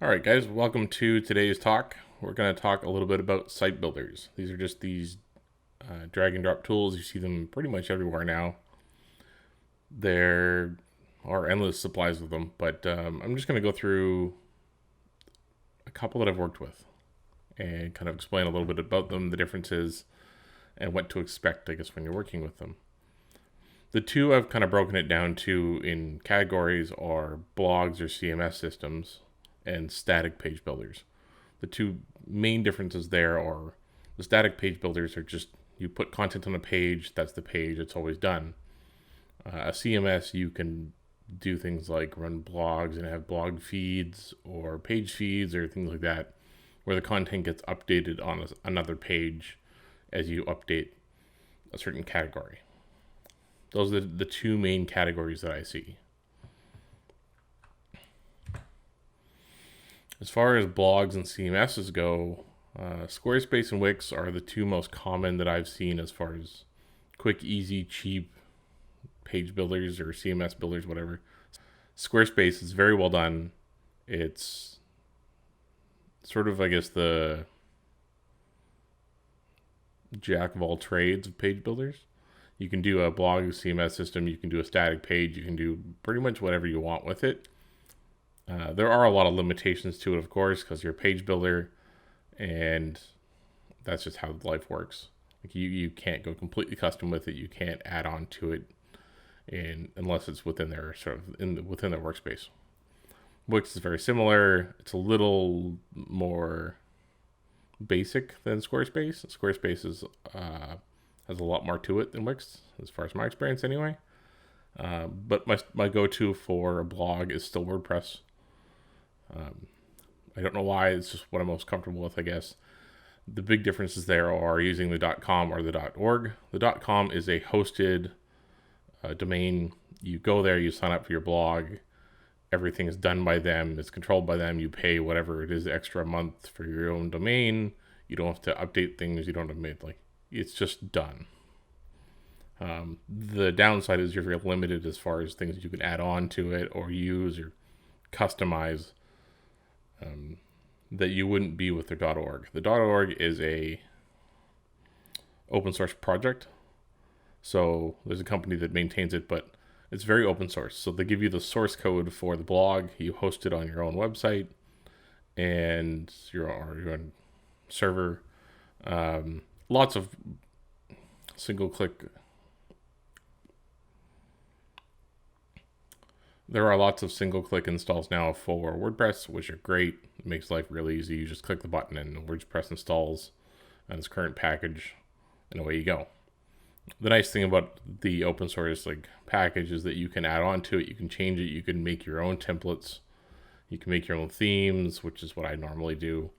All right, guys, welcome to today's talk. We're going to talk a little bit about site builders. These are just these drag and drop tools. You see them pretty much everywhere now. There are endless supplies of them, but I'm just going to go through a couple that I've worked with and kind of explain a little bit about them, the differences, and what to expect, I guess, when you're working with them. The two I've kind of broken it down to in categories are blogs or CMS systems and static page builders. The two main differences there are the static page builders are just you put content on a page, that's the page, it's always done. A CMS, you can do things like run blogs and have blog feeds or page feeds or things like that, where the content gets updated on another page as you update a certain category. Those are the two main categories that I see. As far as blogs and CMSs go, Squarespace and Wix are the two most common that I've seen as far as quick, easy, cheap page builders or CMS builders, whatever. Squarespace is very well done. It's sort of, I guess, the jack of all trades of page builders. You can do a blog CMS system, you can do a static page, you can do pretty much whatever you want with it. There are a lot of limitations to it, of course, because you're a page builder, and that's just how life works. Like you can't go completely custom with it. You can't add on to it, unless it's within their within their workspace. Wix is very similar. It's a little more basic than Squarespace. Squarespace has a lot more to it than Wix, as far as my experience, anyway. But my go-to for a blog is still WordPress. I don't know why, it's just what I'm most comfortable with, I guess. The big differences there are using the .com or the .org. The .com is a hosted domain. You go there, you sign up for your blog. Everything is done by them. It's controlled by them. You pay whatever it is extra a month for your own domain. You don't have to update things. You don't have to make, it's just done. The downside is you're very limited as far as things you can add on to it or use or customize that you wouldn't be with the .org. The .org is a open source project, so there's a company that maintains it, but it's very open source. So they give you the source code for the blog. You host it on your own website and your own server. Lots of single-click. There are lots of single-click installs now for WordPress, which are great. It makes life really easy. You just click the button and WordPress installs on its current package, and away you go. The nice thing about the open source package is that you can add on to it. You can change it. You can make your own templates. You can make your own themes, which is what I normally do.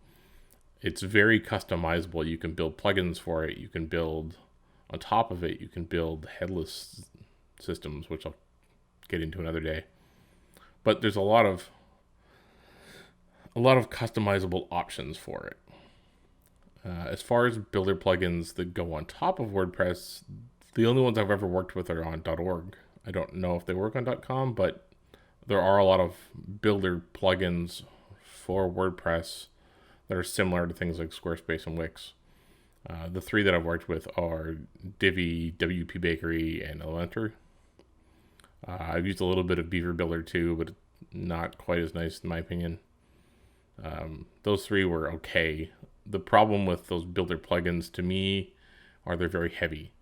It's very customizable. You can build plugins for it. You can build on top of it. You can build headless systems, which I'll get into another day. But there's a lot of customizable options for it. As far as builder plugins that go on top of WordPress, the only ones I've ever worked with are on .org. I don't know if they work on .com, but there are a lot of builder plugins for WordPress that are similar to things like Squarespace and Wix. The three that I've worked with are Divi, WP Bakery, and Elementor. I've used a little bit of Beaver Builder too, but not quite as nice in my opinion. Those three were okay. The problem with those builder plugins to me are they're very heavy.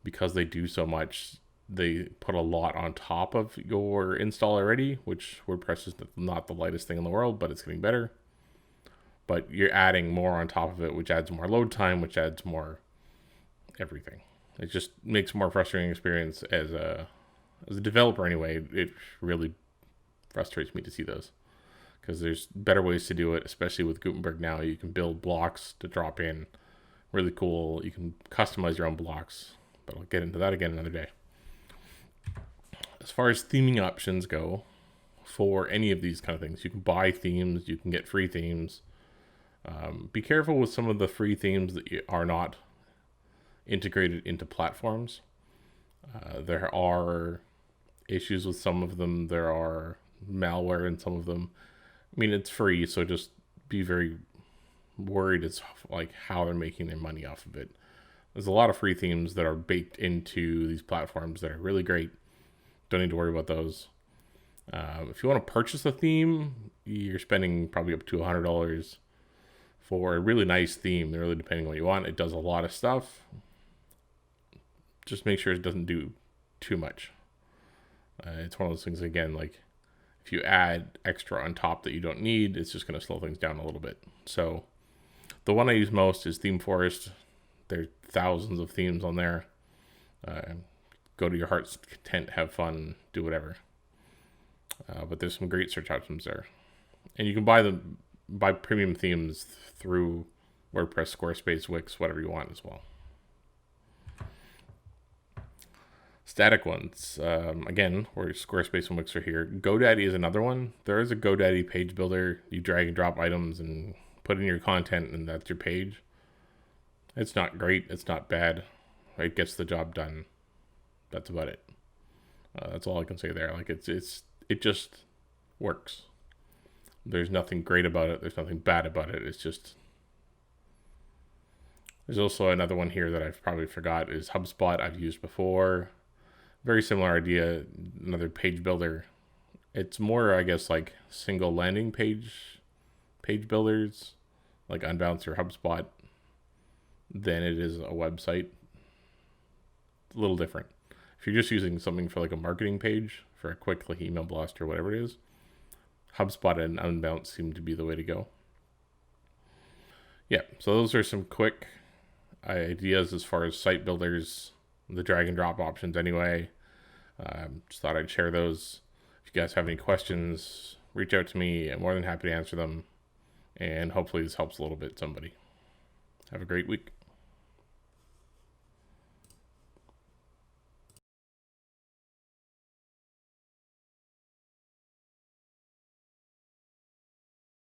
Because they do so much, they put a lot on top of your install already, which WordPress is not the lightest thing in the world, but it's getting better. But you're adding more on top of it, which adds more load time, which adds more everything. It just makes a more frustrating experience as a developer anyway. It really frustrates me to see those, because there's better ways to do it, especially with Gutenberg now. You can build blocks to drop in. Really cool. You can customize your own blocks, but I'll get into that again another day. As far as theming options go, for any of these kind of things, you can buy themes, you can get free themes. Be careful with some of the free themes that are not integrated into platforms. There are issues with some of them. There are malware in some of them. I mean, it's free, so just be very worried as like how they're making their money off of it. There's a lot of free themes that are baked into these platforms that are really great. Don't need to worry about those. If you want to purchase a theme, you're spending probably up to $100 for a really nice theme. Really, depending on what you want, it does a lot of stuff. Just make sure it doesn't do too much. It's one of those things, again, like if you add extra on top that you don't need, it's just going to slow things down a little bit. So the one I use most is ThemeForest. There's thousands of themes on there. Go to your heart's content, have fun, do whatever. But there's some great search options there, and you can buy premium themes through WordPress, Squarespace, Wix, whatever you want as well. Static ones, again, where Squarespace and Wix are here. GoDaddy is another one. There is a GoDaddy page builder. You drag and drop items and put in your content, and that's your page. It's not great. It's not bad. It gets the job done. That's about it. That's all I can say there. Like it just works. There's nothing great about it. There's nothing bad about it. It's just. There's also another one here that I've probably forgot is HubSpot. I've used before. Very similar idea. Another page builder. It's more, I guess, like single landing page builders, like Unbounce or HubSpot, than it is a website. A little different. If you're just using something for like a marketing page, for a quick like email blast or whatever it is, HubSpot and Unbounce seem to be the way to go. Yeah, so those are some quick ideas as far as site builders, the drag and drop options anyway. Just thought I'd share those. If you guys have any questions, reach out to me. I'm more than happy to answer them. And hopefully this helps a little bit somebody. Have a great week.